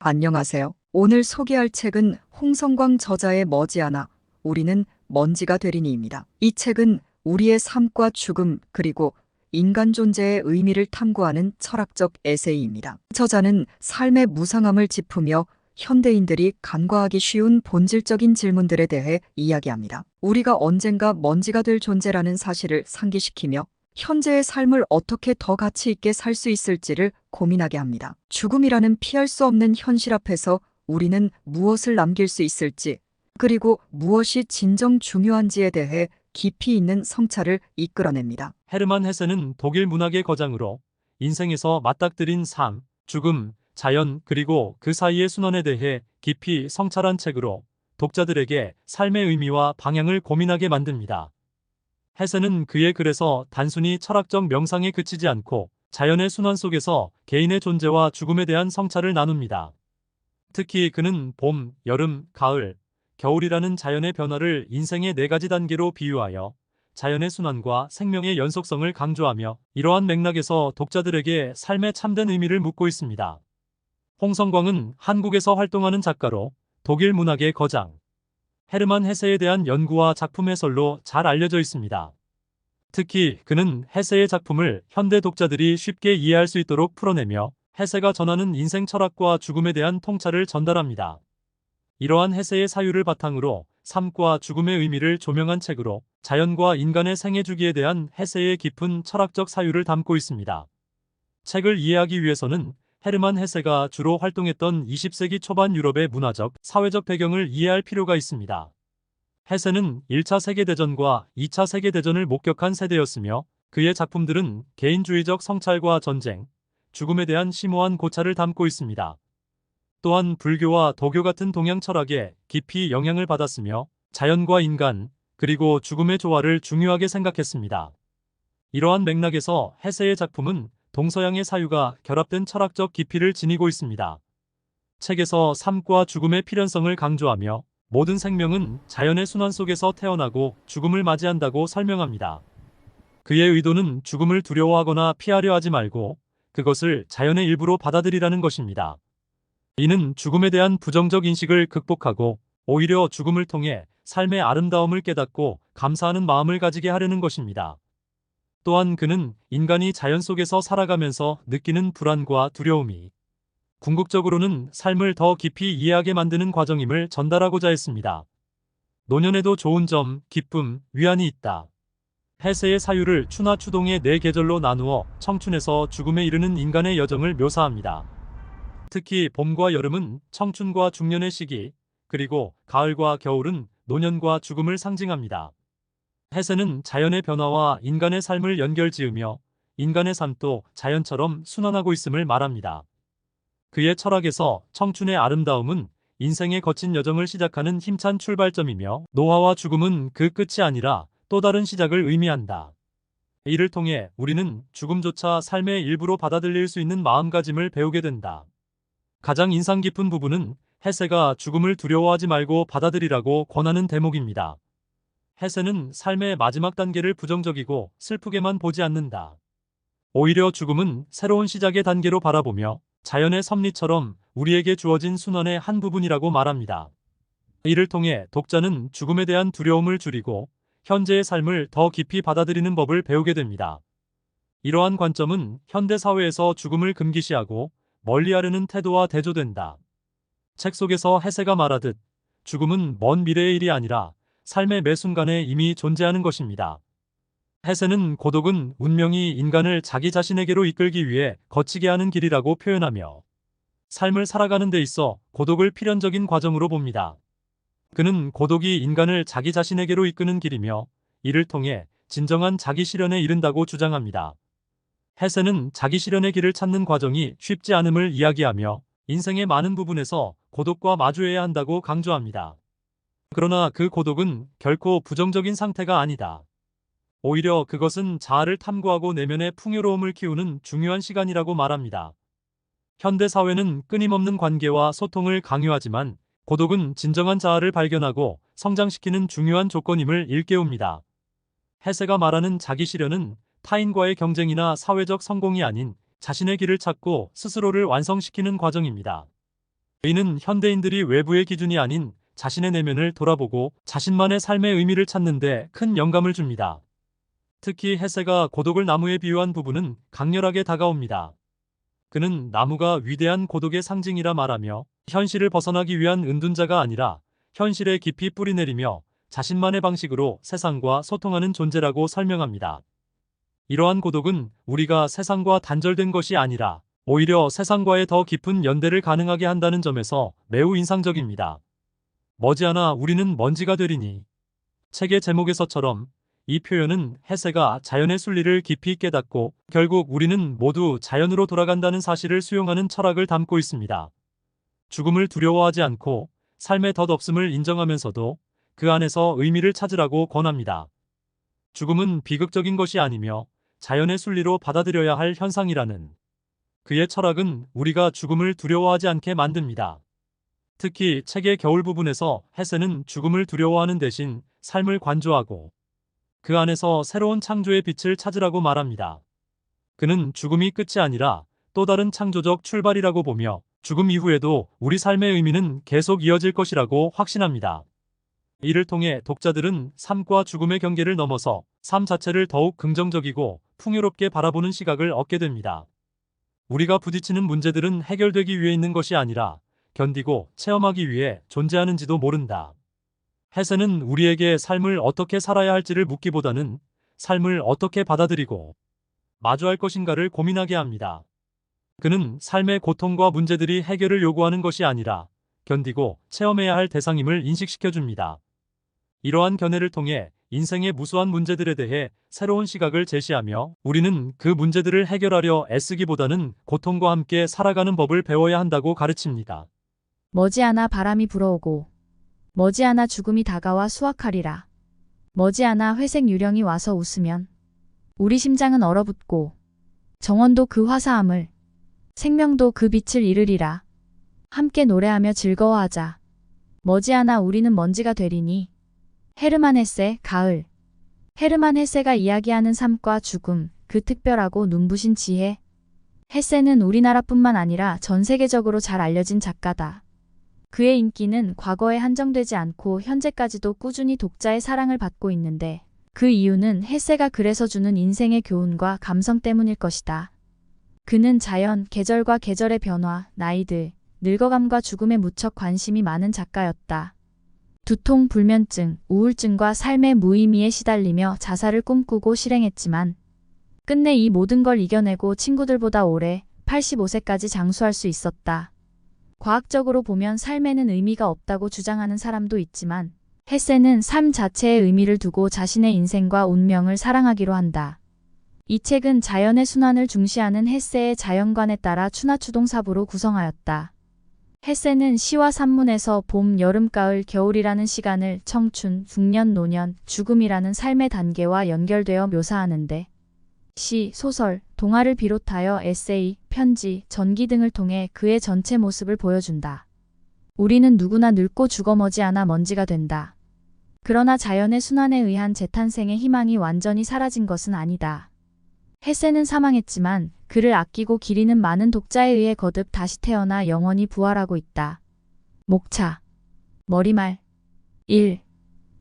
안녕하세요. 오늘 소개할 책은 홍성광 저자의 머지않아 우리는 먼지가 되리니입니다. 이 책은 우리의 삶과 죽음 그리고 인간 존재의 의미를 탐구하는 철학적 에세이입니다. 저자는 삶의 무상함을 짚으며 현대인들이 간과하기 쉬운 본질적인 질문들에 대해 이야기합니다. 우리가 언젠가 먼지가 될 존재라는 사실을 상기시키며 현재의 삶을 어떻게 더 가치 있게 살 수 있을지를 고민하게 합니다. 죽음이라는 피할 수 없는 현실 앞에서 우리는 무엇을 남길 수 있을지, 그리고 무엇이 진정 중요한지에 대해 깊이 있는 성찰을 이끌어냅니다. 헤르만 헤세는 독일 문학의 거장으로 인생에서 맞닥뜨린 삶, 죽음, 자연 그리고 그 사이의 순환에 대해 깊이 성찰한 책으로 독자들에게 삶의 의미와 방향을 고민하게 만듭니다. 헤세는 그의 글에서 단순히 철학적 명상에 그치지 않고 자연의 순환 속에서 개인의 존재와 죽음에 대한 성찰을 나눕니다. 특히 그는 봄, 여름, 가을, 겨울이라는 자연의 변화를 인생의 4가지 단계로 비유하여 자연의 순환과 생명의 연속성을 강조하며 이러한 맥락에서 독자들에게 삶의 참된 의미를 묻고 있습니다. 홍성광은 한국에서 활동하는 작가로 독일 문학의 거장, 헤르만 헤세에 대한 연구와 작품 해설로 잘 알려져 있습니다. 특히 그는 헤세의 작품을 현대 독자들이 쉽게 이해할 수 있도록 풀어내며 헤세가 전하는 인생 철학과 죽음에 대한 통찰을 전달합니다. 이러한 헤세의 사유를 바탕으로 삶과 죽음의 의미를 조명한 책으로 자연과 인간의 생애 주기에 대한 헤세의 깊은 철학적 사유를 담고 있습니다. 책을 이해하기 위해서는 헤르만 헤세가 주로 활동했던 20세기 초반 유럽의 문화적, 사회적 배경을 이해할 필요가 있습니다. 헤세는 1차 세계대전과 2차 세계대전을 목격한 세대였으며 그의 작품들은 개인주의적 성찰과 전쟁, 죽음에 대한 심오한 고찰을 담고 있습니다. 또한 불교와 도교 같은 동양 철학에 깊이 영향을 받았으며 자연과 인간, 그리고 죽음의 조화를 중요하게 생각했습니다. 이러한 맥락에서 헤세의 작품은 동서양의 사유가 결합된 철학적 깊이를 지니고 있습니다. 책에서 삶과 죽음의 필연성을 강조하며 모든 생명은 자연의 순환 속에서 태어나고 죽음을 맞이한다고 설명합니다. 그의 의도는 죽음을 두려워하거나 피하려 하지 말고 그것을 자연의 일부로 받아들이라는 것입니다. 이는 죽음에 대한 부정적 인식을 극복하고 오히려 죽음을 통해 삶의 아름다움을 깨닫고 감사하는 마음을 가지게 하려는 것입니다. 또한 그는 인간이 자연 속에서 살아가면서 느끼는 불안과 두려움이 궁극적으로는 삶을 더 깊이 이해하게 만드는 과정임을 전달하고자 했습니다. 노년에도 좋은 점, 기쁨, 위안이 있다. 헤세의 사유를 추나 추동의 4계절로 나누어 청춘에서 죽음에 이르는 인간의 여정을 묘사합니다. 특히 봄과 여름은 청춘과 중년의 시기, 그리고 가을과 겨울은 노년과 죽음을 상징합니다. 헤세는 자연의 변화와 인간의 삶을 연결지으며 인간의 삶도 자연처럼 순환하고 있음을 말합니다. 그의 철학에서 청춘의 아름다움은 인생의 거친 여정을 시작하는 힘찬 출발점이며 노화와 죽음은 그 끝이 아니라 또 다른 시작을 의미한다. 이를 통해 우리는 죽음조차 삶의 일부로 받아들일 수 있는 마음가짐을 배우게 된다. 가장 인상 깊은 부분은 헤세가 죽음을 두려워하지 말고 받아들이라고 권하는 대목입니다. 헤세는 삶의 마지막 단계를 부정적이고 슬프게만 보지 않는다. 오히려 죽음은 새로운 시작의 단계로 바라보며 자연의 섭리처럼 우리에게 주어진 순환의 한 부분이라고 말합니다. 이를 통해 독자는 죽음에 대한 두려움을 줄이고 현재의 삶을 더 깊이 받아들이는 법을 배우게 됩니다. 이러한 관점은 현대 사회에서 죽음을 금기시하고 멀리하려는 태도와 대조된다. 책 속에서 헤세가 말하듯 죽음은 먼 미래의 일이 아니라 삶의 매 순간에 이미 존재하는 것입니다. 헤세는 고독은 운명이 인간을 자기 자신에게로 이끌기 위해 거치게 하는 길이라고 표현하며 삶을 살아가는 데 있어 고독을 필연적인 과정으로 봅니다. 그는 고독이 인간을 자기 자신에게로 이끄는 길이며 이를 통해 진정한 자기 실현에 이른다고 주장합니다. 헤세는 자기 실현의 길을 찾는 과정이 쉽지 않음을 이야기하며 인생의 많은 부분에서 고독과 마주해야 한다고 강조합니다. 그러나 그 고독은 결코 부정적인 상태가 아니다. 오히려 그것은 자아를 탐구하고 내면의 풍요로움을 키우는 중요한 시간이라고 말합니다. 현대 사회는 끊임없는 관계와 소통을 강요하지만 고독은 진정한 자아를 발견하고 성장시키는 중요한 조건임을 일깨웁니다. 헤세가 말하는 자기 실현은 타인과의 경쟁이나 사회적 성공이 아닌 자신의 길을 찾고 스스로를 완성시키는 과정입니다. 이는 현대인들이 외부의 기준이 아닌 자신의 내면을 돌아보고 자신만의 삶의 의미를 찾는 데 큰 영감을 줍니다. 특히 헤세가 고독을 나무에 비유한 부분은 강렬하게 다가옵니다. 그는 나무가 위대한 고독의 상징이라 말하며 현실을 벗어나기 위한 은둔자가 아니라 현실에 깊이 뿌리내리며 자신만의 방식으로 세상과 소통하는 존재라고 설명합니다. 이러한 고독은 우리가 세상과 단절된 것이 아니라 오히려 세상과의 더 깊은 연대를 가능하게 한다는 점에서 매우 인상적입니다. 머지않아 우리는 먼지가 되리니. 책의 제목에서처럼 이 표현은 헤세가 자연의 순리를 깊이 깨닫고 결국 우리는 모두 자연으로 돌아간다는 사실을 수용하는 철학을 담고 있습니다. 죽음을 두려워하지 않고 삶의 덧없음을 인정하면서도 그 안에서 의미를 찾으라고 권합니다. 죽음은 비극적인 것이 아니며 자연의 순리로 받아들여야 할 현상이라는 그의 철학은 우리가 죽음을 두려워하지 않게 만듭니다. 특히 책의 겨울 부분에서 헤세는 죽음을 두려워하는 대신 삶을 관조하고 그 안에서 새로운 창조의 빛을 찾으라고 말합니다. 그는 죽음이 끝이 아니라 또 다른 창조적 출발이라고 보며 죽음 이후에도 우리 삶의 의미는 계속 이어질 것이라고 확신합니다. 이를 통해 독자들은 삶과 죽음의 경계를 넘어서 삶 자체를 더욱 긍정적이고 풍요롭게 바라보는 시각을 얻게 됩니다. 우리가 부딪히는 문제들은 해결되기 위해 있는 것이 아니라 견디고 체험하기 위해 존재하는지도 모른다. 헤세는 우리에게 삶을 어떻게 살아야 할지를 묻기보다는 삶을 어떻게 받아들이고 마주할 것인가를 고민하게 합니다. 그는 삶의 고통과 문제들이 해결을 요구하는 것이 아니라 견디고 체험해야 할 대상임을 인식시켜줍니다. 이러한 견해를 통해 인생의 무수한 문제들에 대해 새로운 시각을 제시하며 우리는 그 문제들을 해결하려 애쓰기보다는 고통과 함께 살아가는 법을 배워야 한다고 가르칩니다. 머지않아 바람이 불어오고 머지않아 죽음이 다가와 수확하리라. 머지않아 회색 유령이 와서 웃으면 우리 심장은 얼어붙고 정원도 그 화사함을 생명도 그 빛을 잃으리라. 함께 노래하며 즐거워하자. 머지않아 우리는 먼지가 되리니. 헤르만 헤세, 가을. 헤르만 헤세가 이야기하는 삶과 죽음, 그 특별하고 눈부신 지혜. 헤세는 우리나라뿐만 아니라 전 세계적으로 잘 알려진 작가다. 그의 인기는 과거에 한정되지 않고 현재까지도 꾸준히 독자의 사랑을 받고 있는데 그 이유는 헤세가 글에서 주는 인생의 교훈과 감성 때문일 것이다. 그는 자연, 계절과 계절의 변화, 나이들, 늙어감과 죽음에 무척 관심이 많은 작가였다. 두통, 불면증, 우울증과 삶의 무의미에 시달리며 자살을 꿈꾸고 실행했지만 끝내 이 모든 걸 이겨내고 친구들보다 오래 85세까지 장수할 수 있었다. 과학적으로 보면 삶에는 의미가 없다고 주장하는 사람도 있지만 헤세는 삶 자체에 의미를 두고 자신의 인생과 운명을 사랑하기로 한다. 이 책은 자연의 순환을 중시하는 헤세의 자연관에 따라 추나추동사부로 구성하였다. 헤세는 시와 산문에서 봄, 여름, 가을, 겨울이라는 시간을 청춘, 중년, 노년, 죽음이라는 삶의 단계와 연결되어 묘사하는데 시, 소설, 동화를 비롯하여 에세이, 편지, 전기 등을 통해 그의 전체 모습을 보여준다. 우리는 누구나 늙고 죽어 머지않아 먼지가 된다. 그러나 자연의 순환에 의한 재탄생의 희망이 완전히 사라진 것은 아니다. 헤세는 사망했지만 그를 아끼고 기리는 많은 독자에 의해 거듭 다시 태어나 영원히 부활하고 있다. 목차. 머리말. 1.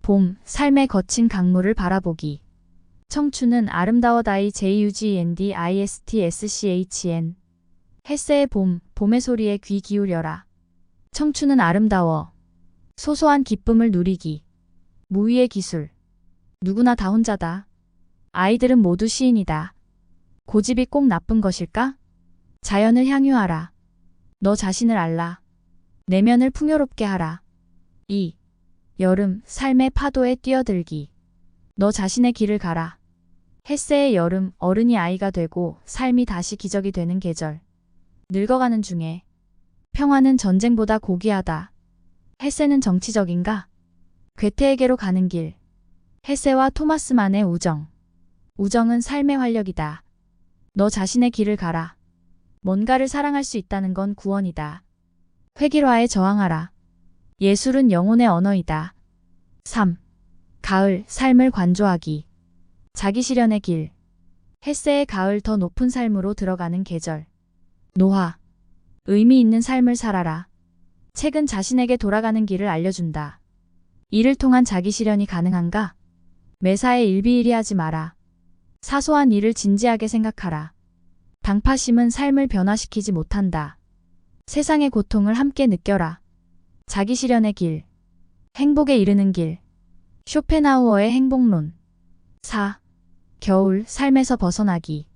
봄, 삶의 거친 강물을 바라보기. 청춘은 아름다워다이 JUGNDISTSCHN. 헤세의 봄, 봄의 소리에 귀 기울여라. 청춘은 아름다워. 소소한 기쁨을 누리기. 무위의 기술. 누구나 다 혼자다. 아이들은 모두 시인이다. 고집이 꼭 나쁜 것일까? 자연을 향유하라. 너 자신을 알라. 내면을 풍요롭게 하라. 2. 여름, 삶의 파도에 뛰어들기. 너 자신의 길을 가라. 헤세의 여름, 어른이 아이가 되고 삶이 다시 기적이 되는 계절. 늙어가는 중에 평화는 전쟁보다 고귀하다. 헤세는 정치적인가? 괴테에게로 가는 길. 헤세와 토마스 만의 우정. 우정은 삶의 활력이다. 너 자신의 길을 가라. 뭔가를 사랑할 수 있다는 건 구원이다. 획일화에 저항하라. 예술은 영혼의 언어이다. 3. 가을, 삶을 관조하기. 자기 실현의 길. 헤세의 가을, 더 높은 삶으로 들어가는 계절. 노화. 의미 있는 삶을 살아라. 책은 자신에게 돌아가는 길을 알려준다. 이를 통한 자기 실현이 가능한가? 매사에 일비일이하지 마라. 사소한 일을 진지하게 생각하라. 방파심은 삶을 변화시키지 못한다. 세상의 고통을 함께 느껴라. 자기 실현의 길. 행복에 이르는 길. 쇼펜하우어의 행복론. 4. 겨울, 삶에서 벗어나기.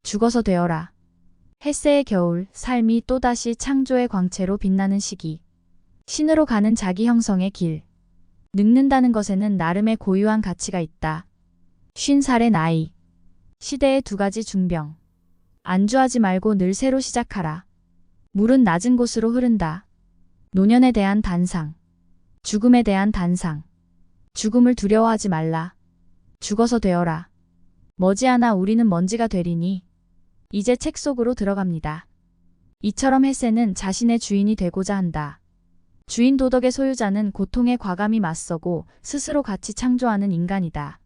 죽어서 되어라. 헤세의 겨울, 삶이 또다시 창조의 광채로 빛나는 시기. 신으로 가는 자기 형성의 길. 늙는다는 것에는 나름의 고유한 가치가 있다. 50살의 나이. 시대의 두 가지 중병. 안주하지 말고 늘 새로 시작하라. 물은 낮은 곳으로 흐른다. 노년에 대한 단상. 죽음에 대한 단상. 죽음을 두려워하지 말라. 죽어서 되어라. 머지않아 우리는 먼지가 되리니. 이제 책 속으로 들어갑니다. 이처럼 헤세는 자신의 주인이 되고자 한다. 주인 도덕의 소유자는 고통에 과감히 맞서고 스스로 가치 창조하는 인간이다.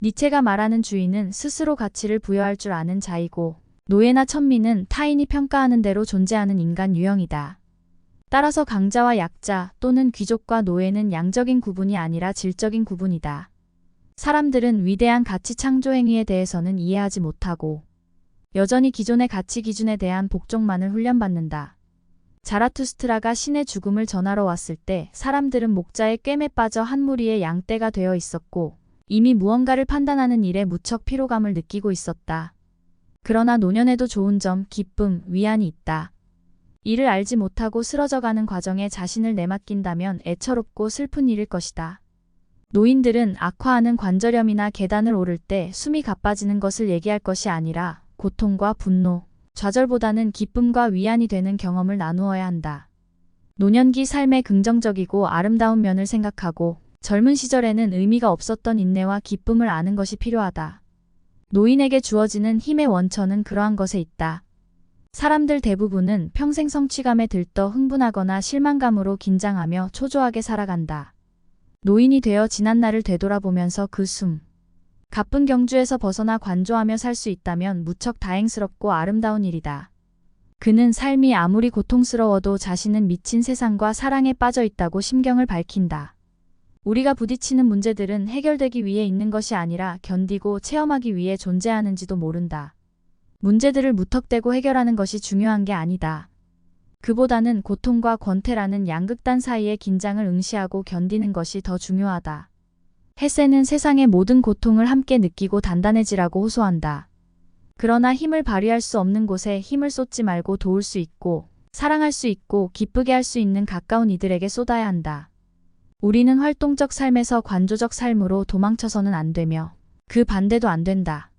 니체가 말하는 주인은 스스로 가치를 부여할 줄 아는 자이고, 노예나 천민은 타인이 평가하는 대로 존재하는 인간 유형이다. 따라서 강자와 약자 또는 귀족과 노예는 양적인 구분이 아니라 질적인 구분이다. 사람들은 위대한 가치 창조 행위에 대해서는 이해하지 못하고 여전히 기존의 가치 기준에 대한 복종만을 훈련받는다. 자라투스트라가 신의 죽음을 전하러 왔을 때 사람들은 목자의 꿰매 빠져 한 무리의 양떼가 되어 있었고 이미 무언가를 판단하는 일에 무척 피로감을 느끼고 있었다. 그러나 노년에도 좋은 점, 기쁨, 위안이 있다. 이를 알지 못하고 쓰러져가는 과정에 자신을 내맡긴다면 애처롭고 슬픈 일일 것이다. 노인들은 악화하는 관절염이나 계단을 오를 때 숨이 가빠지는 것을 얘기할 것이 아니라 고통과 분노, 좌절보다는 기쁨과 위안이 되는 경험을 나누어야 한다. 노년기 삶의 긍정적이고 아름다운 면을 생각하고 젊은 시절에는 의미가 없었던 인내와 기쁨을 아는 것이 필요하다. 노인에게 주어지는 힘의 원천은 그러한 것에 있다. 사람들 대부분은 평생 성취감에 들떠 흥분하거나 실망감으로 긴장하며 초조하게 살아간다. 노인이 되어 지난 날을 되돌아보면서 그 가쁜 경주에서 벗어나 관조하며 살 수 있다면 무척 다행스럽고 아름다운 일이다. 그는 삶이 아무리 고통스러워도 자신은 미친 세상과 사랑에 빠져 있다고 심경을 밝힌다. 우리가 부딪히는 문제들은 해결되기 위해 있는 것이 아니라 견디고 체험하기 위해 존재하는지도 모른다. 문제들을 무턱대고 해결하는 것이 중요한 게 아니다. 그보다는 고통과 권태라는 양극단 사이의 긴장을 응시하고 견디는 것이 더 중요하다. 헤세는 세상의 모든 고통을 함께 느끼고 단단해지라고 호소한다. 그러나 힘을 발휘할 수 없는 곳에 힘을 쏟지 말고 도울 수 있고, 사랑할 수 있고, 기쁘게 할 수 있는 가까운 이들에게 쏟아야 한다. 우리는 활동적 삶에서 관조적 삶으로 도망쳐서는 안 되며, 그 반대도 안 된다.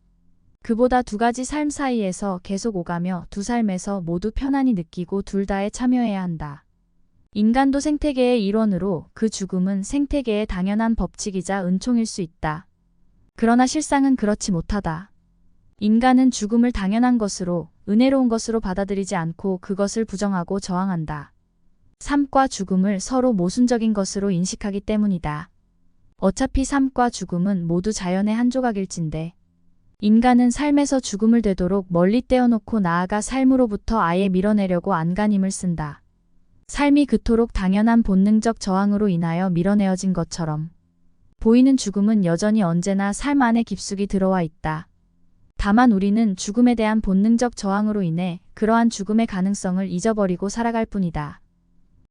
그보다 두 가지 삶 사이에서 계속 오가며 두 삶에서 모두 편안히 느끼고 둘 다에 참여해야 한다. 인간도 생태계의 일원으로 그 죽음은 생태계의 당연한 법칙이자 은총일 수 있다. 그러나 실상은 그렇지 못하다. 인간은 죽음을 당연한 것으로, 은혜로운 것으로 받아들이지 않고 그것을 부정하고 저항한다. 삶과 죽음을 서로 모순적인 것으로 인식하기 때문이다. 어차피 삶과 죽음은 모두 자연의 한 조각일진데, 인간은 삶에서 죽음을 되도록 멀리 떼어놓고 나아가 삶으로부터 아예 밀어내려고 안간힘을 쓴다. 삶이 그토록 당연한 본능적 저항으로 인하여 밀어내어진 것처럼 보이는 죽음은 여전히 언제나 삶 안에 깊숙이 들어와 있다. 다만 우리는 죽음에 대한 본능적 저항으로 인해 그러한 죽음의 가능성을 잊어버리고 살아갈 뿐이다.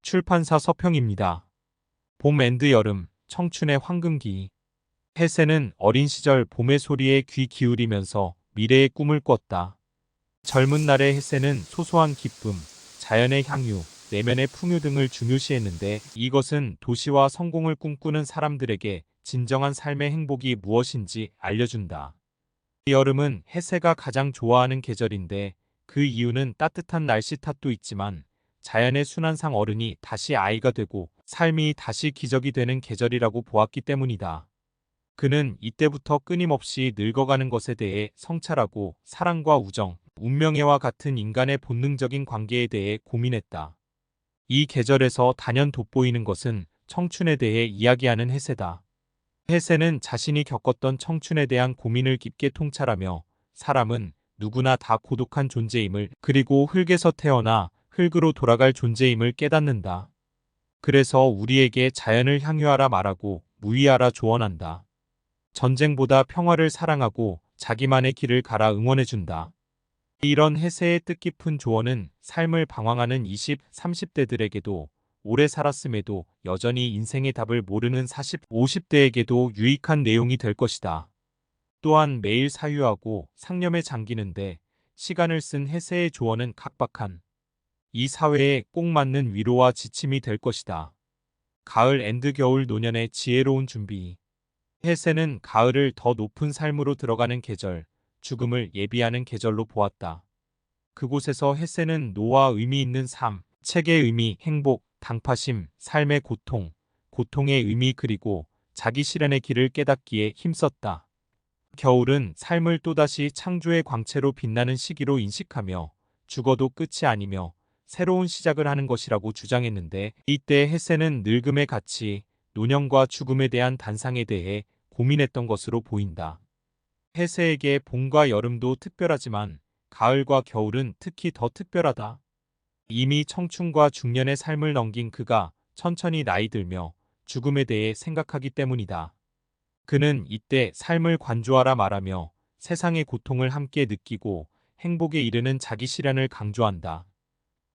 출판사 서평입니다. 봄 앤드 여름, 청춘의 황금기. 헤세는 어린 시절 봄의 소리에 귀 기울이면서 미래의 꿈을 꿨다. 젊은 날의 헤세는 소소한 기쁨, 자연의 향유, 내면의 풍요 등을 중요시했는데 이것은 도시와 성공을 꿈꾸는 사람들에게 진정한 삶의 행복이 무엇인지 알려준다. 여름은 헤세가 가장 좋아하는 계절인데 그 이유는 따뜻한 날씨 탓도 있지만 자연의 순환상 어른이 다시 아이가 되고 삶이 다시 기적이 되는 계절이라고 보았기 때문이다. 그는 이때부터 끊임없이 늙어가는 것에 대해 성찰하고 사랑과 우정, 운명애와 같은 인간의 본능적인 관계에 대해 고민했다. 이 계절에서 단연 돋보이는 것은 청춘에 대해 이야기하는 헤세다. 헤세는 자신이 겪었던 청춘에 대한 고민을 깊게 통찰하며 사람은 누구나 다 고독한 존재임을 그리고 흙에서 태어나 흙으로 돌아갈 존재임을 깨닫는다. 그래서 우리에게 자연을 향유하라 말하고 무의하라 조언한다. 전쟁보다 평화를 사랑하고 자기만의 길을 가라 응원해준다. 이런 해세의 뜻깊은 조언은 삶을 방황하는 20, 30대들에게도 오래 살았음에도 여전히 인생의 답을 모르는 40, 50대에게도 유익한 내용이 될 것이다. 또한 매일 사유하고 상념에 잠기는데 시간을 쓴 해세의 조언은 각박한 이 사회에 꼭 맞는 위로와 지침이 될 것이다. 가을 앤드 겨울 노년의 지혜로운 준비. 해세는 가을을 더 높은 삶으로 들어가는 계절, 죽음을 예비하는 계절로 보았다. 그곳에서 해세는 노와 의미 있는 삶, 책의 의미, 행복, 당파심, 삶의 고통, 고통의 의미 그리고 자기 실현의 길을 깨닫기에 힘썼다. 겨울은 삶을 또다시 창조의 광채로 빛나는 시기로 인식하며 죽어도 끝이 아니며 새로운 시작을 하는 것이라고 주장했는데 이때 해세는 늙음의 가치, 노년과 죽음에 대한 단상에 대해 고민했던 것으로 보인다. 해세에게 봄과 여름도 특별하지만 가을과 겨울은 특히 더 특별하다. 이미 청춘과 중년의 삶을 넘긴 그가 천천히 나이 들며 죽음에 대해 생각하기 때문이다. 그는 이때 삶을 관조하라 말하며 세상의 고통을 함께 느끼고 행복에 이르는 자기 실현을 강조한다.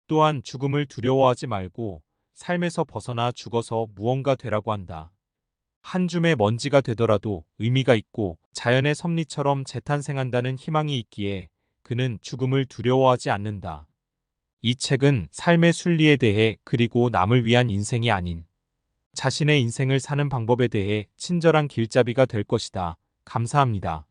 또한 죽음을 두려워하지 말고 삶에서 벗어나 죽어서 무언가 되라고 한다. 한 줌의 먼지가 되더라도 의미가 있고 자연의 섭리처럼 재탄생한다는 희망이 있기에 그는 죽음을 두려워하지 않는다. 이 책은 삶의 순리에 대해 그리고 남을 위한 인생이 아닌 자신의 인생을 사는 방법에 대해 친절한 길잡이가 될 것이다. 감사합니다.